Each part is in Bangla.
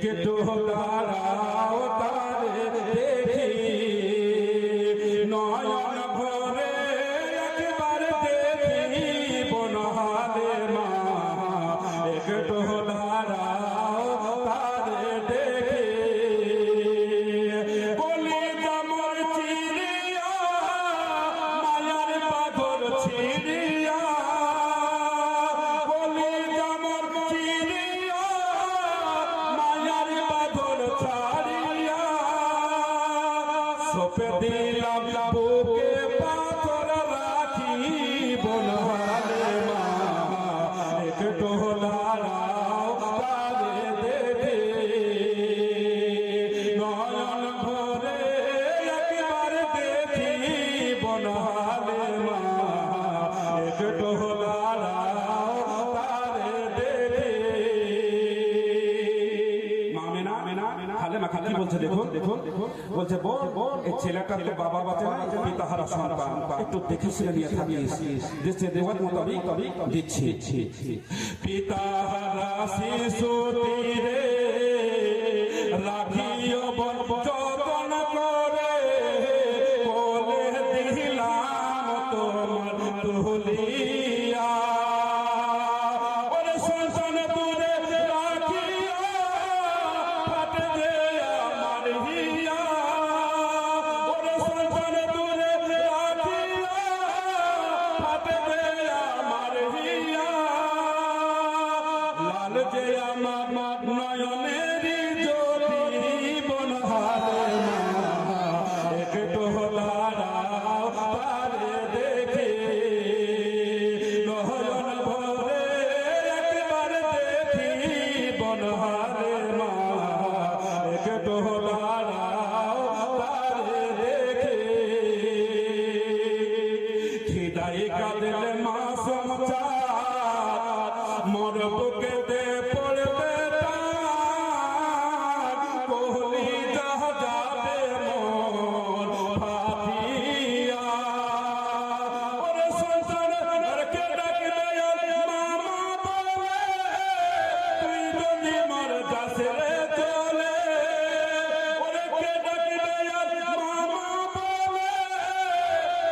একটু দাঁড়াও তারে দেখি নয়ন ভরে একবার দেখি বনহালে মা একটু দাঁড়াও তারে দেখি বলি জামর চিড়িয়া মায়ার পাথর ছিড়িয়া বলি জামর চিড়িয়া মায়ার পাথর ছাড়িয়া সপে দিলাম বুকে পাথর রাখি বনহালে মা একটু দাঁড়াও তারে দেখি নয়ন ভরে একবার দেখি বনহালে মা একটু দাঁড়াও তারে দেখি মামেনা হালেমা কি বলছে দেখো বলছে বোন এই ছেলেটা তো বাবা বাঁচে না পিতাহারা সন্তান একটু দেখে শুনে নিয়ে থাকিস দেশে দেওয়ার মোতাবেক দিচ্ছি পিতাহারা শিশু তীরে রাখিও যতন করে বলে দিলাম তোমার তুলিয়া যে আমার নয়নের জ্যোতি বনহালে মা একটু দাঁড়াও তারে দেখি নয়ন ভরে একবার দেখি বনহালে মা একটু দাঁড়াও তারে দেখি খিদাই কাঁদলে মা সমচার মোর বুকে পড়বে কোহলি যাবে মন ফাটিয়া ওরে সন্তানকে ডাকলে মামা বলে তুই যদি মর যাস রে চলে ওরে কে ডাকলে মামা বলে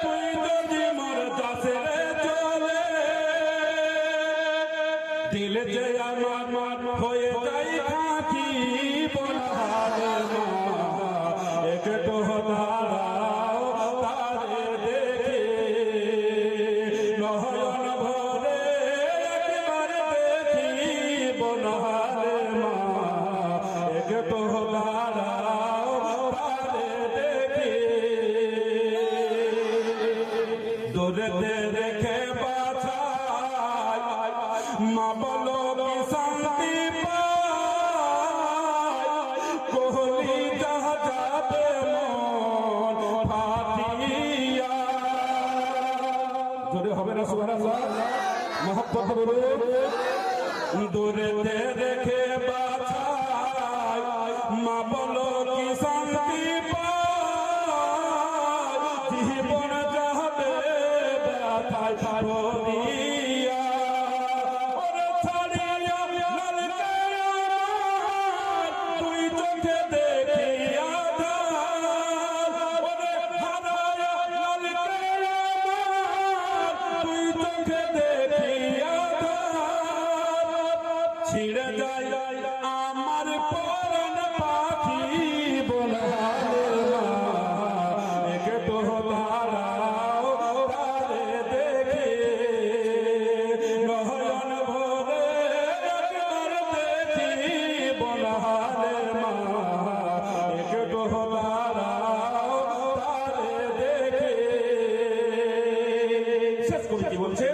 তুই যদি মর যাস রে চলে দিল যে আমার হয়ে যাই থাকি বনহালে মা একটু দাঁড়াও তারে দেখি নয়ন ভরে একবার দেখি বনহালে মা একটু দাঁড়াও তারে দেখি দূরেতে রেখে বাছাই মা বলো কি শান্তি পায় কোহলি যাবে মন ফাটিয়া জোরে হবে না সুবহানাল্লাহ মহব্বত বলুন দূরেতে রেখে বাছাই মা বলো কি শান্তি পায় জীবন যাবে ব্যথায় পড়িয়া ছিড়ে যায় আমার পরাণ পাখি বনহালে মা একটু দাঁড়াও তারে দেখি নয়ন ভরে একবার দেখি বনহালে মা একটু দাঁড়াও তারে দেখি শেষ কবি কি বলছে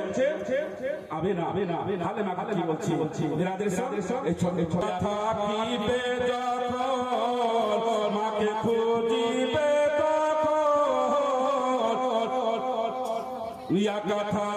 আমিনা হালেমা কি বলছি বিরাদের এই ছোট থাকিবে যখন মাকে খুঁজিবে তখন ইয়া কথা